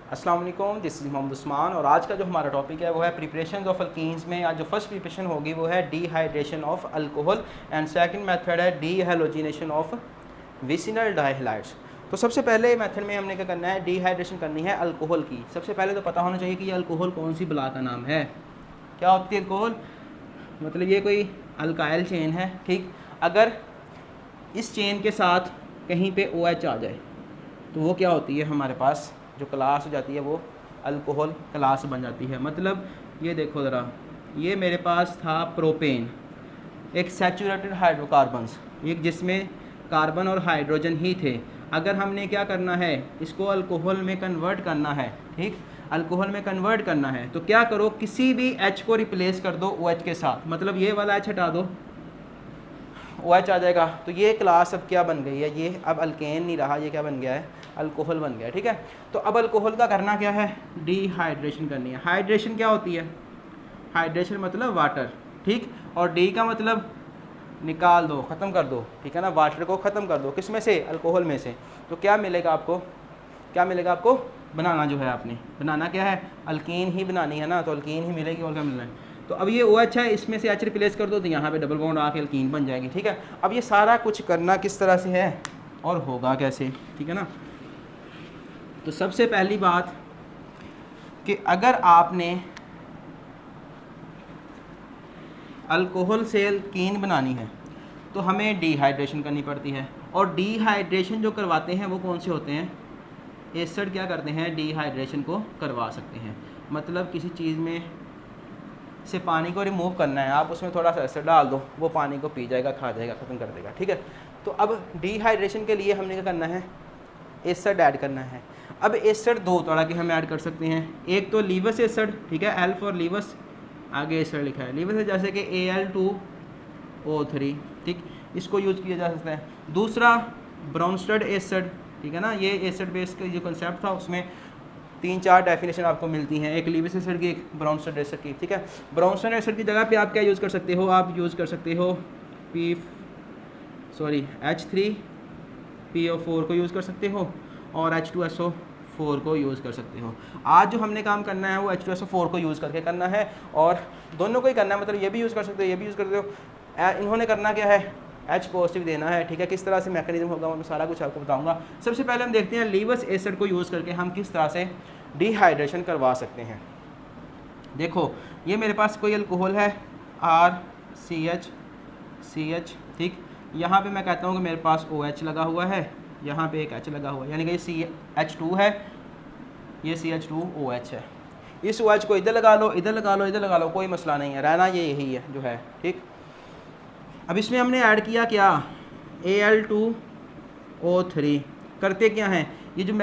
अस्सलाम वालेकुम, this is Mohammad Usman. और आज का जो हमारा टॉपिक है वो है प्रिपरेशन ऑफ अल्कीन्स में। आज जो फर्स्ट प्रिपरेशन होगी वो है dehydration of alcohol and second method है डीहेलोजिनेशन ऑफ विसिनल डाइहैलाइड्स। तो सबसे पहले मेथड में हमने क्या करना है, डिहाइड्रेशन करनी है अल्कोहल की। सबसे पहले तो पता होना चाहिए कि ये अल्कोहल कौन सी बला का नाम है। क्या होती है अल्कोहल? मतलब ये कोई अल्काइल चेन है, ठीक। अगर इस चेन के साथ कहीं पे OH आ जाए तो वो क्या होती है, हमारे पास जो क्लास हो जाती है वो अल्कोहल क्लास बन जाती है। मतलब ये देखो ज़रा, ये मेरे पास था प्रोपेन, एक सैचुरेटेड हाइड्रोकार्बन्स, एक जिसमें कार्बन और हाइड्रोजन ही थे। अगर हमने क्या करना है, इसको अल्कोहल में कन्वर्ट करना है, ठीक, अल्कोहल में कन्वर्ट करना है तो क्या करो, किसी भी H को रिप्लेस कर दो OH के साथ। मतलब ये वाला H हटा दो, OH आ जाएगा। तो ये क्लास अब क्या बन गई है, ये अब अल्केन नहीं रहा, ये क्या बन गया है, अल्कोहल बन गया, ठीक है। तो अब अल्कोहल का करना क्या है, डिहाइड्रेशन करनी है। हाइड्रेशन क्या होती है, हाइड्रेशन मतलब वाटर, ठीक। और डी का मतलब निकाल दो, ख़त्म कर दो, ठीक है ना, वाटर को ख़त्म कर दो। किस में से, अल्कोहल में से। तो क्या मिलेगा आपको, क्या मिलेगा आपको, बनाना जो है आपने, बनाना क्या है, अल्कीन ही बनानी है ना, तो अल्कीन ही मिलेगी और क्या मिलना है। तो अब ये OH है, इसमें से H रिप्लेस कर दो तो यहाँ पे डबल बॉन्ड आके अल्कीन बन जाएगी, ठीक है। अब ये सारा कुछ करना किस तरह से है और होगा कैसे, ठीक है ना। तो सबसे पहली बात कि अगर आपने अल्कोहल से अल्कीन बनानी है तो हमें डिहाइड्रेशन करनी पड़ती है। और डिहाइड्रेशन जो करवाते हैं वो कौन से होते हैं, एसिड क्या करते हैं, डिहाइड्रेशन को करवा सकते हैं। मतलब किसी चीज़ में से पानी को रिमूव करना है, आप उसमें थोड़ा सा एसिड डाल दो, वो पानी को पी जाएगा, खा जाएगा, ख़त्म कर देगा, ठीक है। तो अब डिहाइड्रेशन के लिए हमने क्या करना है, एसिड ऐड करना है। अब एसिड दो तरह के हम ऐड कर सकते हैं। एक तो लीवस एसिड, ठीक है, L फॉर लीवस, आगे एसिड लिखा है लीवस, जैसे कि Al2O3, ठीक, इसको यूज़ किया जा सकता है। दूसरा ब्राउनस्टेड एसिड, ठीक है ना, ये एसिड बेस का जो कंसेप्ट था उसमें 3-4 डेफिनेशन आपको मिलती हैं, एक लीवस एसिड की, एक ब्राउनस्टेड एसिड की, ठीक है। ब्राउनस्टेड एसिड की जगह पे आप क्या यूज़ कर सकते हो, आप यूज़ कर सकते हो H3PO4 को यूज़ कर सकते हो और H2SO4 को यूज़ कर सकते हो। आज जो हमने काम करना है वो H2SO4 को यूज़ करके करना है और दोनों को ही करना है। मतलब ये भी यूज़ कर सकते हो, ये भी यूज़ कर सकते हो। इन्होंने करना क्या है, H पॉजिटिव देना है, ठीक है। किस तरह से मैकेनिज्म होगा मैं सारा कुछ आपको बताऊंगा। सबसे पहले हम देखते हैं लीवस एसिड को यूज़ करके हम किस तरह से डिहाइड्रेशन करवा सकते हैं। देखो ये मेरे पास कोई अल्कोहल है RCH, ठीक। यहाँ पे मैं कहता हूँ कि मेरे पास OH लगा हुआ है, यहाँ पे एक H लगा हुआ है, यानी कि ये CH2 है, ये CH2OH है। इस OH को इधर लगा लो, इधर लगा लो, इधर लगा लो, कोई मसला नहीं है, रहना ये यही है जो है, ठीक। अब इसमें हमने ऐड किया क्या, Al2O3। करते क्या हैं, ये जो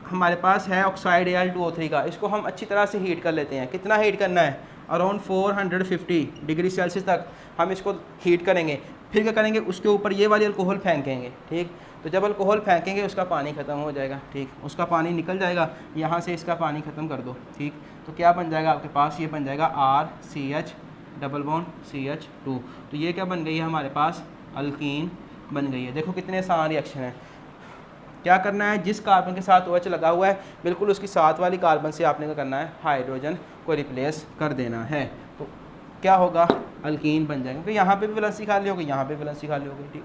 हमारे पास है ऑक्साइड Al2O3 का, इसको हम अच्छी तरह से हीट कर लेते हैं। कितना हीट करना है, अराउंड 450 डिग्री सेल्सियस तक हम इसको हीट करेंगे। फिर क्या करेंगे, उसके ऊपर ये वाली अल्कोहल फेंकेंगे, ठीक। तो जब अल्कोहल फेंकेंगे उसका पानी ख़त्म हो जाएगा, ठीक, उसका पानी निकल जाएगा, यहाँ से इसका पानी ख़त्म कर दो, ठीक। तो क्या बन जाएगा आपके पास, ये बन जाएगा RCH डबल बॉन्ड CH2। तो ये क्या बन गई है, हमारे पास अल्कीन बन गई है। देखो कितने आसान रिएक्शन है। क्या करना है, जिस कार्बन के साथ OH लगा हुआ है बिल्कुल उसकी साथ वाली कार्बन से आपने क्या करना है, हाइड्रोजन को रिप्लेस कर देना है। तो क्या होगा, अल्कीन बन जाएंगे। क्योंकि यहाँ पे भी वैलेंसी खाली होगी, यहाँ पे भी वैलेंसी खाली होगी, ठीक।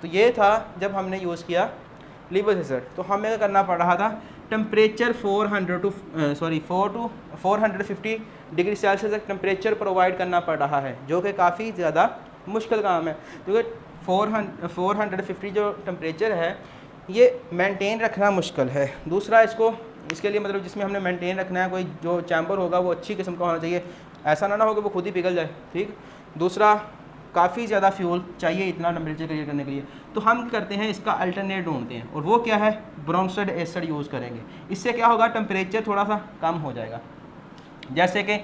तो ये था जब हमने यूज़ किया लीवस एसिड। तो हमें क्या करना पड़ रहा था, टेम्परेचर 450 डिग्री सेल्सियस तक टेम्परेचर प्रोवाइड करना पड़ रहा है, जो कि काफ़ी ज़्यादा मुश्किल काम है। क्योंकि 450 जो टेम्परेचर है ये मेंटेन रखना मुश्किल है। दूसरा इसके लिए मतलब जिसमें हमने मेंटेन रखना है, कोई जो चैम्बर होगा वो अच्छी किस्म का होना चाहिए, ऐसा ना हो कि वो खुद ही पिघल जाए, ठीक। दूसरा काफ़ी ज़्यादा फ्यूल चाहिए इतना टेम्परेचर क्लियर करने के लिए। तो हम करते हैं, इसका अल्टरनेट ढूंढते हैं, और वो क्या है, ब्राउनस्टेड एसिड यूज़ करेंगे। इससे क्या होगा, टेम्परेचर थोड़ा सा कम हो जाएगा। जैसे कि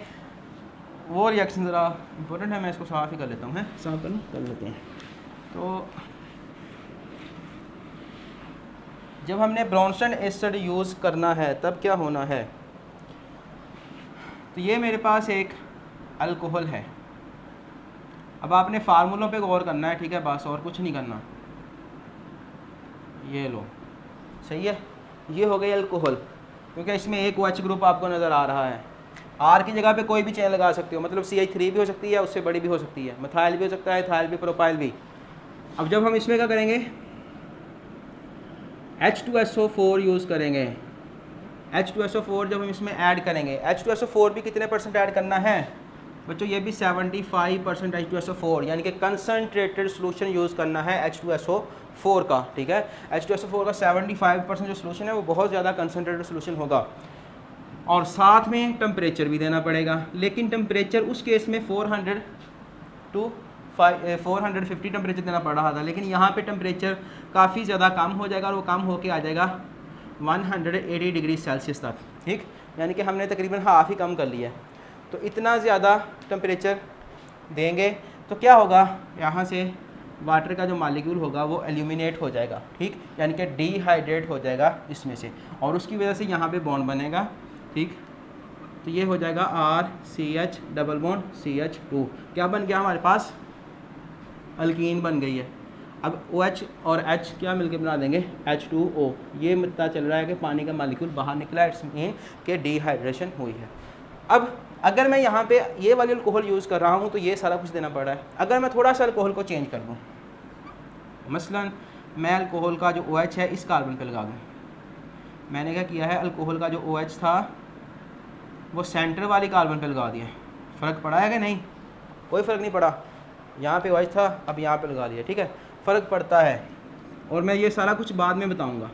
वो रिएक्शन ज़रा इम्पोर्टेंट है, मैं इसको साफ़ ही कर लेता हूँ, है साफ़ कर लेते हैं। तो जब हमने ब्राउनस्टेड एसिड यूज़ करना है तब क्या होना है, तो ये मेरे पास एक अल्कोहल है। अब आपने फार्मूलों पे गौर करना है, ठीक है, बस और कुछ नहीं करना। ये लो, सही है, ये हो गई अल्कोहल। क्योंकि इसमें एक OH ग्रुप आपको नज़र आ रहा है। R की जगह पे कोई भी चेन लगा सकते हो, मतलब CH3 भी हो सकती है, उससे बड़ी भी हो सकती है, मिथाइल भी हो सकता है, इथाइल भी, प्रोपाइल भी। अब जब हम इसमें क्या करेंगे, H2SO4 यूज़ करेंगे। H2SO4 जब हम इसमें ऐड करेंगे, H2SO4 भी कितने परसेंट ऐड करना है बच्चों, ये भी 75% H2SO4 यानी कि कंसनट्रेटेड सोल्यूशन यूज़ करना है H2SO4 का, ठीक है। H2SO4 का 75% जो सोल्यूशन है वो बहुत ज़्यादा कंसनट्रेटेड सोल्यूशन होगा, और साथ में टेम्परेचर भी देना पड़ेगा। लेकिन टेम्परेचर उस केस में 400 to 450 टेम्परेचर देना पड़ रहा था, लेकिन यहाँ पे टेम्परेचर काफ़ी ज़्यादा कम हो जाएगा, और वो कम होके आ जाएगा 180 डिग्री सेल्सियस तक, ठीक। यानी कि हमने तकरीबन हाफ़ ही कम कर लिया है। तो इतना ज़्यादा टेम्परेचर देंगे तो क्या होगा, यहाँ से वाटर का जो मालिक्यूल होगा वो एल्यूमिनेट हो जाएगा, ठीक, यानी कि डिहाइड्रेट हो जाएगा इसमें से, और उसकी वजह से यहाँ पे बॉन्ड बनेगा, ठीक। तो ये हो जाएगा RCH डबल बॉन्ड CH2, क्या बन गया हमारे पास, अल्कीन बन गई है। अब OH और H क्या मिलके बना देंगे H2O। ये पता चल रहा है कि पानी का मालिक्यूल बाहर निकला है, इट्स मीन कि डिहाइड्रेशन हुई है। अब अगर मैं यहाँ पे ये वाली अल्कोहल यूज़ कर रहा हूँ तो ये सारा कुछ देना पड़ रहा है। अगर मैं थोड़ा सा अल्कोहल को चेंज कर दूँ, मसलन मैं अल्कोहल का जो OH है इस कार्बन पे लगा दूँ, मैंने क्या किया है, अल्कोहल का जो OH था वो सेंटर वाली कार्बन पे लगा दिया, फ़र्क पड़ा है कि नहीं, कोई फ़र्क नहीं पड़ा। यहाँ पे OH था, अब यहाँ पे लगा दिया, ठीक है, फ़र्क पड़ता है। और मैं ये सारा कुछ बाद में बताऊँगा,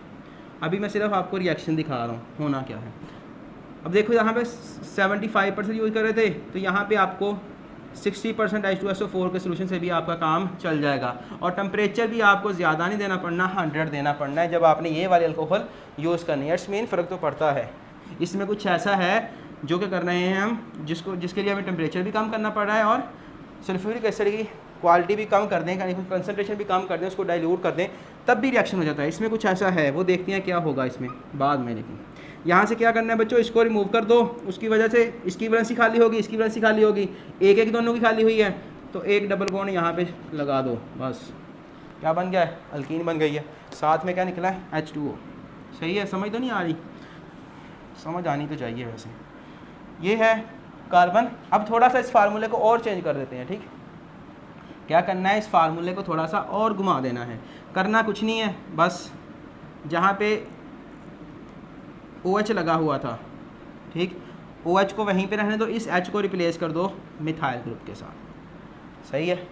अभी मैं सिर्फ आपको रिएक्शन दिखा रहा हूँ होना क्या है। अब देखो यहाँ पे 75% यूज़ कर रहे थे, तो यहाँ पे आपको 60% H2SO4 के सोल्यूशन से भी आपका काम चल जाएगा, और टेम्परेचर भी आपको ज़्यादा नहीं देना पड़ना, 100 देना पड़ना है जब आपने ये वाली अल्कोहल यूज़ करनी है। इट्स मीन फ़र्क तो पड़ता है। इसमें कुछ ऐसा है जो कि कर रहे हैं हम, जिसके लिए हमें टेम्परेचर भी कम करना पड़ रहा है, और सल्फ्यूरिक एसिड की क्वालिटी भी कम कर दें, कंसनट्रेशन भी कम कर दें, उसको डाइल्यूट कर दें, तब भी रिएक्शन हो जाता है। इसमें कुछ ऐसा है, वो देखते हैं क्या होगा इसमें बाद में। लेकिन यहाँ से क्या करना है बच्चों, इसको रिमूव कर दो, उसकी वजह से इसकी वैलेंसी खाली होगी, इसकी वैलेंसी खाली होगी, एक एक दोनों की खाली हुई है, तो एक डबल बॉन्ड यहाँ पे लगा दो, बस क्या बन गया है, अल्कीन बन गई है। साथ में क्या निकला है, H2O। सही है, समझ तो नहीं आ रही, समझ आनी तो चाहिए वैसे। ये है कार्बन। अब थोड़ा सा इस फार्मूले को और चेंज कर देते हैं, ठीक। क्या करना है, इस फार्मूले को थोड़ा सा और घुमा देना है, करना कुछ नहीं है, बस जहाँ पे OH लगा हुआ था, ठीक, OH को वहीं पे रहने दो, इस H को रिप्लेस कर दो मिथाइल ग्रुप के साथ। सही है।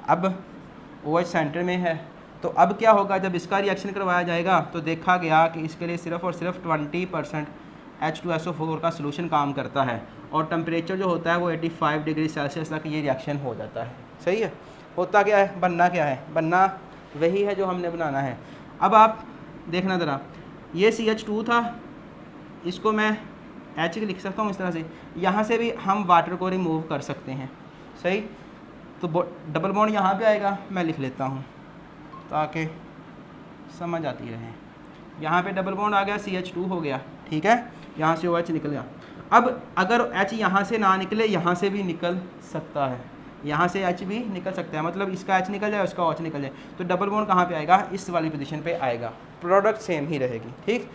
अब OH सेंटर में है, तो अब क्या होगा, जब इसका रिएक्शन करवाया जाएगा तो देखा गया कि इसके लिए सिर्फ और सिर्फ 20% H2SO4 का सोल्यूशन काम करता है, और टेम्परेचर जो होता है वो 85 डिग्री सेल्सियस तक ये रिएक्शन हो जाता है। सही है। होता क्या है, बनना क्या है, बनना वही है जो हमने बनाना है। अब आप देखना ज़रा, ये CH2 था, इसको मैं H लिख सकता हूँ इस तरह से, यहाँ से भी हम वाटर को रिमूव कर सकते हैं। सही, तो डबल बॉन्ड यहाँ पे आएगा, मैं लिख लेता हूँ ताकि समझ आती रहे। यहाँ पे डबल बॉन्ड आ गया, CH2 हो गया, ठीक है, यहाँ से OH निकल गया। अब अगर H यहाँ से ना निकले, यहाँ से भी निकल सकता है, यहाँ से H भी निकल सकता है, मतलब इसका H निकल जाए, उसका OH निकल जाए, तो डबल बॉन्ड कहाँ पे आएगा, इस वाली पोजीशन पे आएगा, प्रोडक्ट सेम ही रहेगी, ठीक।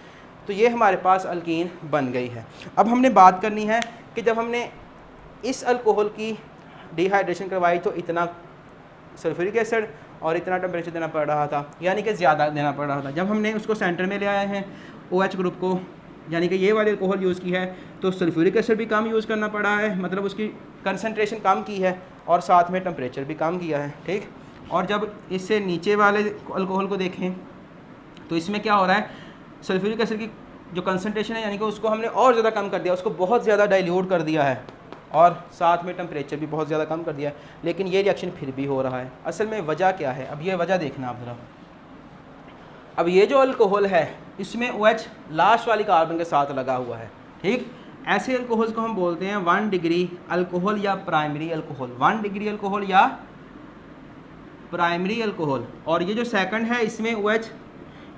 तो ये हमारे पास अल्कीन बन गई है। अब हमने बात करनी है कि जब हमने इस अल्कोहल की डिहाइड्रेशन करवाई तो इतना सल्फ्यूरिक एसिड और इतना टेम्परेचर देना पड़ रहा था, यानी कि ज़्यादा देना पड़ रहा था। जब हमने उसको सेंटर में ले आए हैं OH ग्रुप को, यानी कि ये वाली अल्कोहल यूज़ की है, तो सल्फ्यूरिक एसिड भी कम यूज़ करना पड़ा है, मतलब उसकी कंसनट्रेशन कम की है, और साथ में टेम्परेचर भी कम किया है, ठीक। और जब इससे नीचे वाले अल्कोहल को देखें तो इसमें क्या हो रहा है, सल्फ्यूरिक एसिड की जो कंसनट्रेशन है, यानी कि उसको हमने और ज़्यादा कम कर दिया, उसको बहुत ज़्यादा डाइल्यूट कर दिया है, और साथ में टेम्परेचर भी बहुत ज़्यादा कम कर दिया है, लेकिन ये रिएक्शन फिर भी हो रहा है। असल में वजह क्या है, अब ये वजह देखना आप ज़रा। अब ये जो अल्कोहल है इसमें OH लास्ट वाली कार्बन के साथ लगा हुआ है, ठीक। ऐसे अल्कोहल को हम बोलते हैं 1 डिग्री अल्कोहल या प्राइमरी अल्कोहल, 1 डिग्री अल्कोहल या प्राइमरी अल्कोहल। और ये जो सेकंड है इसमें OH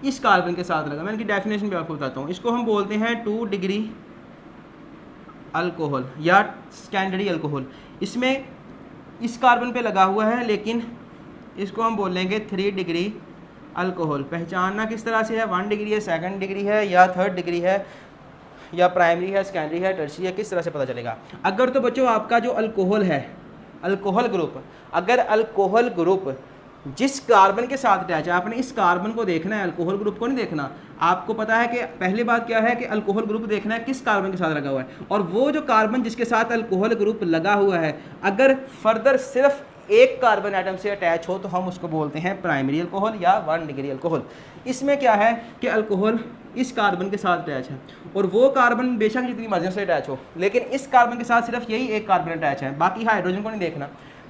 इस कार्बन के साथ लगा, मैं इनकी डेफिनेशन भी आपको बताता हूँ। इसको हम बोलते हैं 2 डिग्री अल्कोहल या स्टैंडर्डी अल्कोहल। इसमें इस कार्बन पे लगा हुआ है, लेकिन इसको हम बोलेंगे 3 डिग्री अल्कोहल। पहचानना किस तरह से है, 1 डिग्री है, 2nd डिग्री है या 3rd डिग्री है, या प्राइमरी है, सेकेंडरी है, टर्शियरी है, किस तरह से पता चलेगा? अगर तो बच्चों आपका जो अल्कोहल है, अल्कोहल ग्रुप, अगर अल्कोहल ग्रुप जिस कार्बन के साथ अटैच है, आपने इस कार्बन को देखना है, अल्कोहल ग्रुप को नहीं देखना। आपको पता है कि पहली बात क्या है कि अल्कोहल ग्रुप देखना है किस कार्बन के साथ लगा हुआ है, और वो जो कार्बन जिसके साथ अल्कोहल ग्रुप लगा हुआ है अगर फर्दर सिर्फ एक कार्बन एटम से अटैच हो तो हम उसको बोलते हैं प्राइमरी अल्कोहल या 1 डिग्री अल्कोहल। इसमें क्या है कि अल्कोहल इस कार्बन के साथ अटैच है, और वो कार्बन बेशक जितनी मर्जी से अटैच हो, लेकिन इस कार्बन के साथ सिर्फ यही एक कार्बन अटैच है, बाकी हाइड्रोजन को नहीं देखना।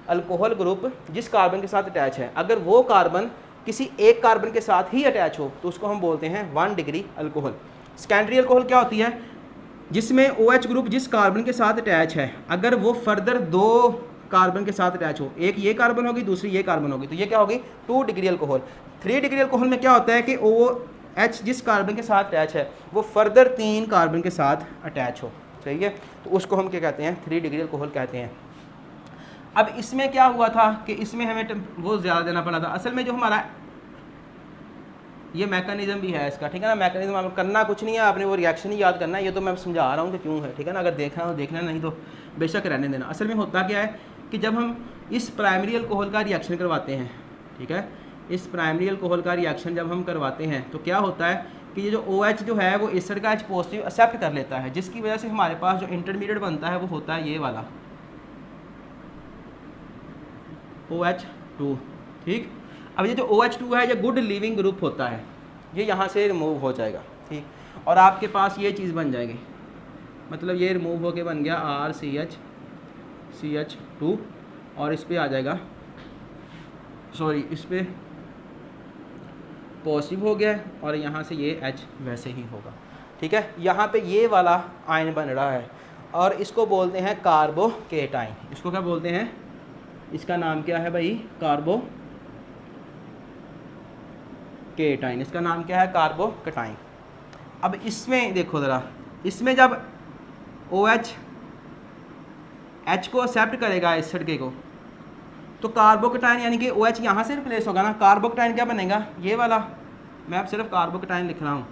अल्कोहल ग्रुप जिस कार्बन के साथ अटैच है, अगर वो कार्बन किसी एक कार्बन के साथ ही अटैच हो तो उसको हम बोलते हैं 1 डिग्री अल्कोहल। सेकेंडरी अल्कोहल क्या होती है? जिसमें OH ग्रुप जिस कार्बन के साथ अटैच है अगर वो फर्दर 2 कार्बन के साथ अटैच हो, एक ये कार्बन होगी, दूसरी ये कार्बन होगी, तो ये क्या होगी? 2 डिग्री अल्कोहल। 3 डिग्री अल्कोहल में क्या होता है कि OH जिस कार्बन के साथ अटैच है वो फर्दर 3 कार्बन के साथ अटैच हो, सही है, तो उसको हम क्या कहते हैं? 3 डिग्री अल्कोहल कहते हैं। अब इसमें क्या हुआ था कि इसमें हमें वो ज़्यादा देना पड़ा था। असल में जो हमारा ये मैकेनिज्म भी है इसका, ठीक है ना, मैकेनिज्म आप करना कुछ नहीं है, आपने वो रिएक्शन ही याद करना है। ये तो मैं समझा रहा हूँ कि क्यों है, ठीक है ना, अगर देखना हो देखना, नहीं तो बेशक रहने देना। असल में होता क्या है कि जब हम इस प्राइमरी अल्कोहल का रिएक्शन करवाते हैं, ठीक है, इस प्राइमरी अल्कोहल का रिएक्शन जब हम करवाते हैं तो क्या होता है कि ये जो OH जो है वो एसिड का H पॉजिटिव एक्सेप्ट कर लेता है, जिसकी वजह से हमारे पास जो इंटरमीडिएट बनता है वो होता है ये वाला OH2, ठीक। अब ये जो OH2 है ये गुड लिविंग ग्रुप होता है, ये यहाँ से रिमूव हो जाएगा, ठीक, और आपके पास ये चीज़ बन जाएगी, मतलब ये रिमूव होके बन गया RCH2, और इस पे आ जाएगा, सॉरी इस पे पॉजिटिव हो गया और यहाँ से ये H वैसे ही होगा, ठीक है। यहाँ पे ये वाला आयन बन रहा है और इसको बोलते हैं कार्बोकेटाइन। इसको क्या बोलते हैं? इसका नाम क्या है भाई? कार्बोकेटाइन। इसका नाम क्या है? कार्बोकेटाइन। अब इसमें देखो ज़रा, इसमें जब OH H को एक्सेप्ट करेगा एसिड के को, तो कार्बोकेटाइन यानी कि OH यहाँ से रिप्लेस होगा ना। कार्बोकेटाइन क्या बनेगा? ये वाला, मैं अब सिर्फ कार्बोकेटाइन लिख रहा हूँ,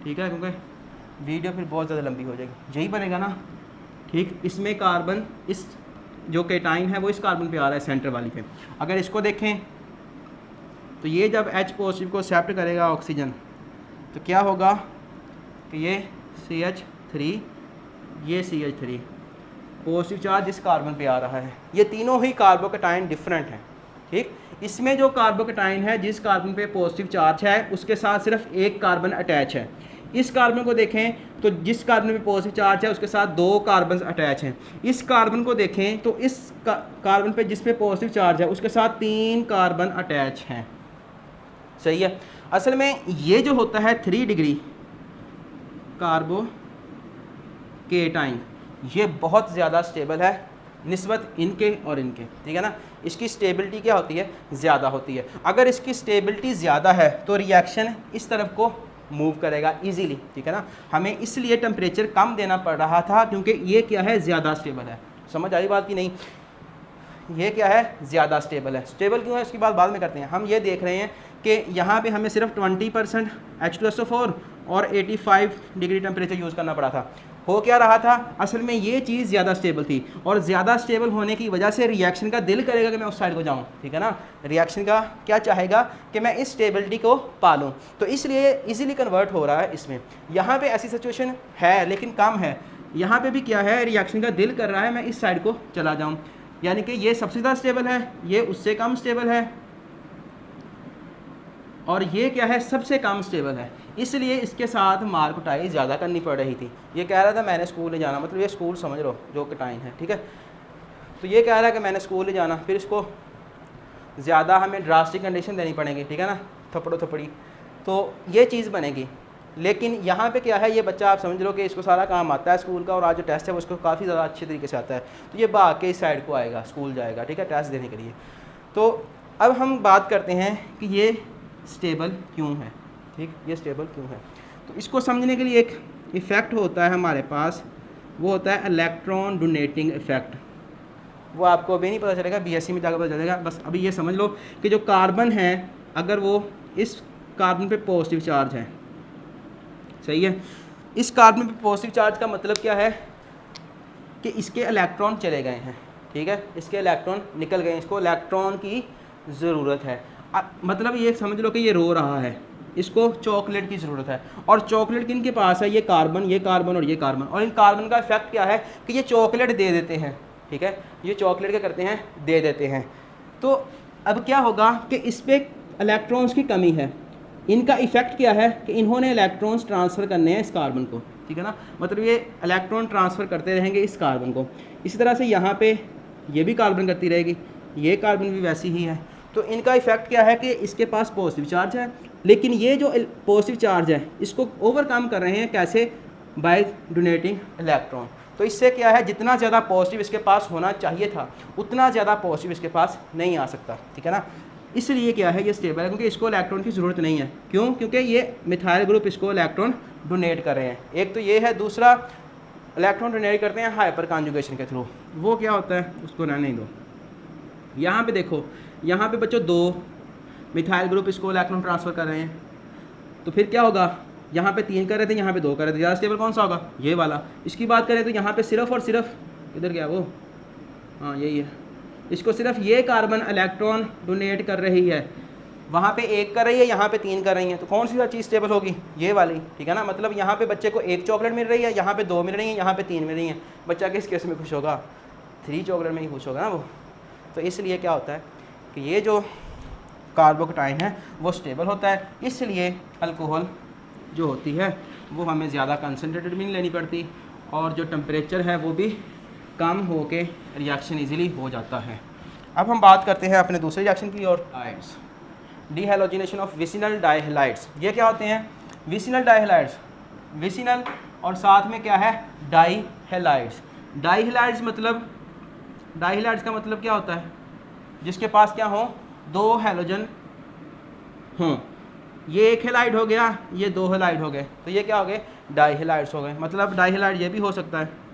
ठीक है, क्योंकि वीडियो फिर बहुत ज़्यादा लंबी हो जाएगी। यही बनेगा ना, ठीक। इसमें कार्बन, इस जो केटाइन है वो इस कार्बन पे आ रहा है सेंटर वाली पे। अगर इसको देखें तो ये जब H पॉजिटिव को एक्सेप्ट करेगा ऑक्सीजन तो क्या होगा कि ये CH3, ये CH3 पॉजिटिव चार्ज इस कार्बन पे आ रहा है। ये तीनों ही कार्बोकेटाइन डिफरेंट हैं, ठीक। इसमें जो कार्बोकेटाइन है जिस कार्बन पे पॉजिटिव चार्ज है उसके साथ सिर्फ एक कार्बन अटैच है। इस कार्बन को देखें तो जिस कार्बन पे पॉजिटिव चार्ज है उसके साथ 2 कार्बन अटैच हैं। इस कार्बन को देखें तो इस कार्बन पे जिस पे पॉजिटिव चार्ज है उसके साथ 3 कार्बन अटैच हैं, सही है। असल में ये जो होता है 3 डिग्री कार्बोकेटाइन, ये बहुत ज़्यादा स्टेबल है निस्बत इनके और इनके, ठीक है ना। इसकी स्टेबिलिटी क्या होती है? ज़्यादा होती है। अगर इसकी स्टेबिलिटी ज़्यादा है तो रिएक्शन इस तरफ को मूव करेगा इजीली, ठीक है ना। हमें इसलिए टेम्परेचर कम देना पड़ रहा था क्योंकि ये क्या है? ज़्यादा स्टेबल है। समझ आई बात की नहीं? ये क्या है? ज़्यादा स्टेबल है। स्टेबल क्यों है इसकी बात बाद में करते हैं। हम ये देख रहे हैं कि यहाँ पे हमें सिर्फ 20% H2SO4 और 85 डिग्री टेम्परेचर यूज़ करना पड़ा था। हो क्या रहा था? असल में ये चीज़ ज़्यादा स्टेबल थी, और ज़्यादा स्टेबल होने की वजह से रिएक्शन का दिल करेगा कि मैं उस साइड को जाऊँ, ठीक है ना। रिएक्शन का क्या चाहेगा कि मैं इस स्टेबिलिटी को पालूँ, तो इसलिए इजीली कन्वर्ट हो रहा है इसमें। यहाँ पे ऐसी सिचुएशन है लेकिन कम है। यहाँ पे भी क्या है? रिएक्शन का दिल कर रहा है मैं इस साइड को चला जाऊँ, यानी कि ये सबसे ज़्यादा स्टेबल है, ये उससे कम स्टेबल है, और ये क्या है? सबसे कम स्टेबल है। इसलिए इसके साथ मार कुटाई ज़्यादा करनी पड़ रही थी। ये कह रहा था मैंने स्कूल नहीं जाना, मतलब ये स्कूल समझ लो जो कटाइन है, ठीक है। तो ये कह रहा है कि मैंने स्कूल नहीं जाना, फिर इसको ज़्यादा हमें ड्रास्टिक कंडीशन देनी पड़ेगी, ठीक है ना, थप्पड़ो थप्पड़ी, तो ये चीज़ बनेगी। लेकिन यहाँ पे क्या है? ये बच्चा आप समझ लो कि इसको सारा काम आता है स्कूल का, और आज जो टेस्ट है वो उसको काफ़ी ज़्यादा अच्छे तरीके से आता है, तो ये भाग के इस साइड को आएगा, स्कूल जाएगा, ठीक है, टेस्ट देने के लिए। तो अब हम बात करते हैं कि ये स्टेबल क्यों है, ठीक, ये स्टेबल क्यों है। तो इसको समझने के लिए एक इफ़ेक्ट होता है हमारे पास, वो होता है इलेक्ट्रॉन डोनेटिंग इफ़ेक्ट। वो आपको अभी नहीं पता चलेगा, BSc में जाकर पता चलेगा। बस अभी ये समझ लो कि जो कार्बन है अगर वो इस कार्बन पे पॉजिटिव चार्ज है, सही है, इस कार्बन पे पॉजिटिव चार्ज का मतलब क्या है कि इसके इलेक्ट्रॉन चले गए हैं, ठीक है, इसके इलेक्ट्रॉन निकल गए, इसको इलेक्ट्रॉन की ज़रूरत है। मतलब ये समझ लो कि ये रो रहा है, इसको चॉकलेट की ज़रूरत है, और चॉकलेट किन के पास है, ये कार्बन और ये कार्बन, और इन कार्बन का इफेक्ट क्या है कि ये चॉकलेट दे देते हैं, ठीक है, ये चॉकलेट क्या करते हैं, दे देते हैं। तो अब क्या होगा कि इस पर इलेक्ट्रॉन्स की कमी है, इनका इफेक्ट क्या है कि इन्होंने इलेक्ट्रॉन्स ट्रांसफ़र करने हैं इस कार्बन को, ठीक है ना, मतलब ये इलेक्ट्रॉन ट्रांसफ़र करते रहेंगे इस कार्बन को। इसी तरह से यहाँ पे ये भी कार्बन करती रहेगी, ये कार्बन भी वैसी ही है। तो इनका इफेक्ट क्या है कि इसके पास पॉजिटिव चार्ज है, लेकिन ये जो पॉजिटिव चार्ज है इसको ओवरकम कर रहे हैं कैसे, बाय डोनेटिंग इलेक्ट्रॉन। तो इससे क्या है, जितना ज़्यादा पॉजिटिव इसके पास होना चाहिए था उतना ज़्यादा पॉजिटिव इसके पास नहीं आ सकता, ठीक है ना। इसलिए क्या है, ये स्टेबल है, क्योंकि इसको इलेक्ट्रॉन की ज़रूरत नहीं है। क्यों? क्योंकि ये मिथाइल ग्रुप इसको इलेक्ट्रॉन डोनेट कर रहे हैं, एक तो ये है, दूसरा इलेक्ट्रॉन डोनेट करते हैं हाइपर कॉन्जुगेशन के थ्रू। वो क्या होता है उसको रहने दो। यहाँ पे देखो, यहाँ पे बच्चों 2 मिथाइल ग्रुप इसको इलेक्ट्रॉन ट्रांसफ़र कर रहे हैं, तो फिर क्या होगा, यहाँ पे 3 कर रहे थे, यहाँ पे 2 कर रहे थे, ज़्यादा स्टेबल कौन सा होगा, ये वाला। इसकी बात करें तो यहाँ पे सिर्फ और सिर्फ, इधर गया वो, हाँ यही है, इसको सिर्फ ये कार्बन इलेक्ट्रॉन डोनेट कर रही है, वहाँ पे 1 कर रही है, यहाँ पे 3 कर रही है, तो कौन सी चीज़ स्टेबल होगी, ये वाली, ठीक है ना। मतलब यहाँ पे बच्चे को 1 चॉकलेट मिल रही है, यहाँ पे 2 मिल रही है, यहाँ पे 3 मिल रही है, बच्चा किस केस में खुश होगा, 3 चॉकलेट में ही खुश होगा ना वो। तो इसलिए क्या होता है कि ये जो कार्बोकटाइन है वो स्टेबल होता है, इसलिए अल्कोहल जो होती है वो हमें ज़्यादा कंसनट्रेटेड भी नहीं लेनी पड़ती, और जो टेम्परेचर है वो भी कम हो के रिएक्शन ईजिली हो जाता है। अब हम बात करते हैं अपने दूसरे रिएक्शन की और डाइड्स, डीहैलोजिनेशन ऑफ विसिनल डाइहैलाइड्स। ये क्या होते हैं, विसिनल डाइहैलाइड्स, विसिनल और साथ में क्या है, डाइहैलाइड्स। डाइहैलाइड्स मतलब, डाइहैलाइड्स का मतलब क्या होता है, जिसके पास क्या हो, 2 हैलोजन हों, ये 1 हैलाइड हो गया, ये 2 हैलाइड हो गए, तो ये क्या हो गए, डाइहैलाइड्स हो गए। मतलब डाइहैलाइड ये भी हो सकता है,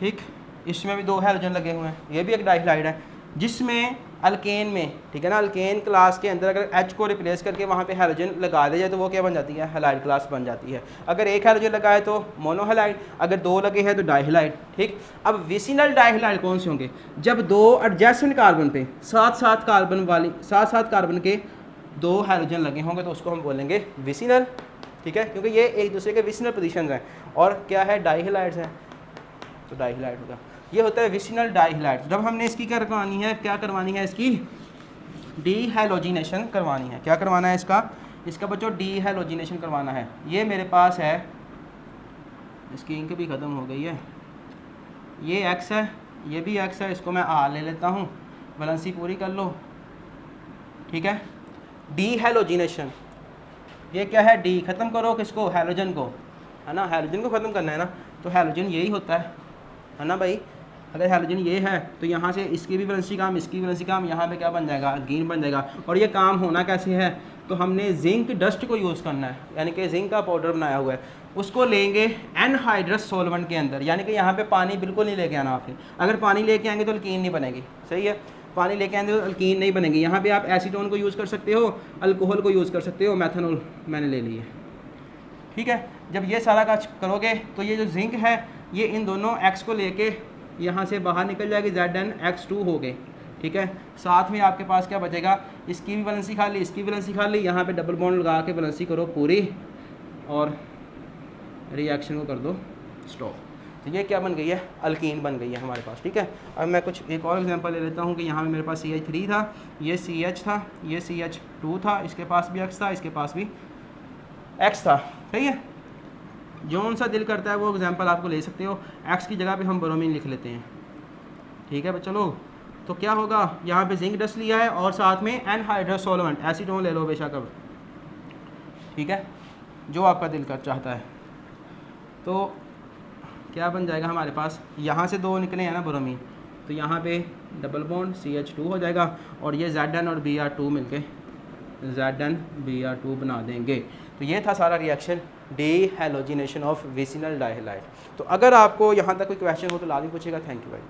ठीक, इसमें भी 2 हैलोजन लगे हुए हैं, ये भी एक डाइहैलाइड है। जिसमें अल्केन में, ठीक है ना, अल्केन क्लास के अंदर अगर H को रिप्लेस करके वहाँ पे हैलोजन लगा दिया जाए तो वो क्या बन जाती है, हैलाइड क्लास बन जाती है। अगर 1 हैलोजन लगाए तो मोनोहैलाइड, अगर 2 लगे हैं तो डाइहैलाइड, ठीक। अब विसिनल डाइहैलाइड कौन से होंगे, जब 2 एडजेसेंट कार्बन पे साथ कार्बन के 2 हैलोजन लगे होंगे तो उसको हम बोलेंगे विसिनल, ठीक है, क्योंकि ये एक दूसरे के विसिनल पोजीशंस हैं, और क्या है, डाइहैलाइड्स हैं, तो डाइहैलाइड होगा। ये होता है विसिनल डाइहैलाइड। जब हमने इसकी क्या करवानी है, इसकी डीहैलोजिनेशन करवानी है। क्या करवाना है इसका बच्चों, डीहैलोजिनेशन करवाना है। ये मेरे पास है, इसकी इंक भी ख़त्म हो गई है, ये X है, ये भी X है, इसको मैं R ले लेता हूँ, वैलेंसी पूरी कर लो, ठीक है। डीहैलोजिनेशन, ये क्या है, डी ख़त्म करो किसको, हैलोजन को, है ना, हैलोजन को ख़त्म करना है ना, तो हैलोजन यही होता है ना भाई। अगर हैलोजन ये है तो यहाँ से इसकी भी वैलेंसी काम, इसकी वैलेंसी काम, यहाँ पे क्या बन जाएगा, अल्कीन बन जाएगा। और ये काम होना कैसे है, तो हमने जिंक डस्ट को यूज़ करना है, यानी कि जिंक का पाउडर बनाया हुआ है, उसको लेंगे एनहाइड्रस सॉल्वेंट के अंदर, यानी कि यहाँ पे पानी बिल्कुल नहीं लेके आना आपने। अगर पानी लेके आएंगे तो अल्कीन नहीं बनेगी, सही है, पानी लेके आएंगे तो अल्कीन नहीं बनेगी। यहाँ पे आप एसीटोन को यूज़ कर सकते हो, अल्कोहल को यूज़ कर सकते हो, मेथनॉल मैंने ले ली है, ठीक है। जब ये सारा काज करोगे तो ये जो जिंक है ये इन दोनों X को लेके यहाँ से बाहर निकल जाएगी, ZnX2 हो गए, ठीक है। साथ में आपके पास क्या बचेगा, इसकी भी वैलेंसी खा ली, इसकी भी वैलेंसी खा ली, यहाँ पे डबल बॉन्ड लगा के वैलेंसी करो पूरी और रिएक्शन को कर दो स्टॉप। तो ये क्या बन गई है, अल्कीन बन गई है हमारे पास, ठीक है। अब मैं कुछ एक और एग्जांपल ले लेता हूँ कि यहाँ पे मेरे पास CH3 था, ये CH था, ये CH2 था, इसके पास भी X था, इसके पास भी X था, ठीक है। जौन सा दिल करता है वो एग्जांपल आपको ले सकते हो। X की जगह पे हम ब्रोमीन लिख लेते हैं, ठीक है चलो। तो क्या होगा, यहाँ पे जिंक डस्ट लिया है और साथ में एनहाइड्रस सॉल्वेंट एसीटोन ले लो बेशक, अब ठीक है, जो आपका दिल कर चाहता है। तो क्या बन जाएगा हमारे पास, यहाँ से 2 निकले हैं ना ब्रोमीन, तो यहाँ पे डबल बॉन्ड CH2 हो जाएगा और ये Zn और Br2 मिलके ZnBr2 बना देंगे। तो ये था सारा रिएक्शन डीहैलोजिनेशन ऑफ विसिनल डाइहैलाइड। तो अगर आपको यहाँ तक कोई क्वेश्चन हो तो लाजमी पूछेगा। थैंक यू भाई।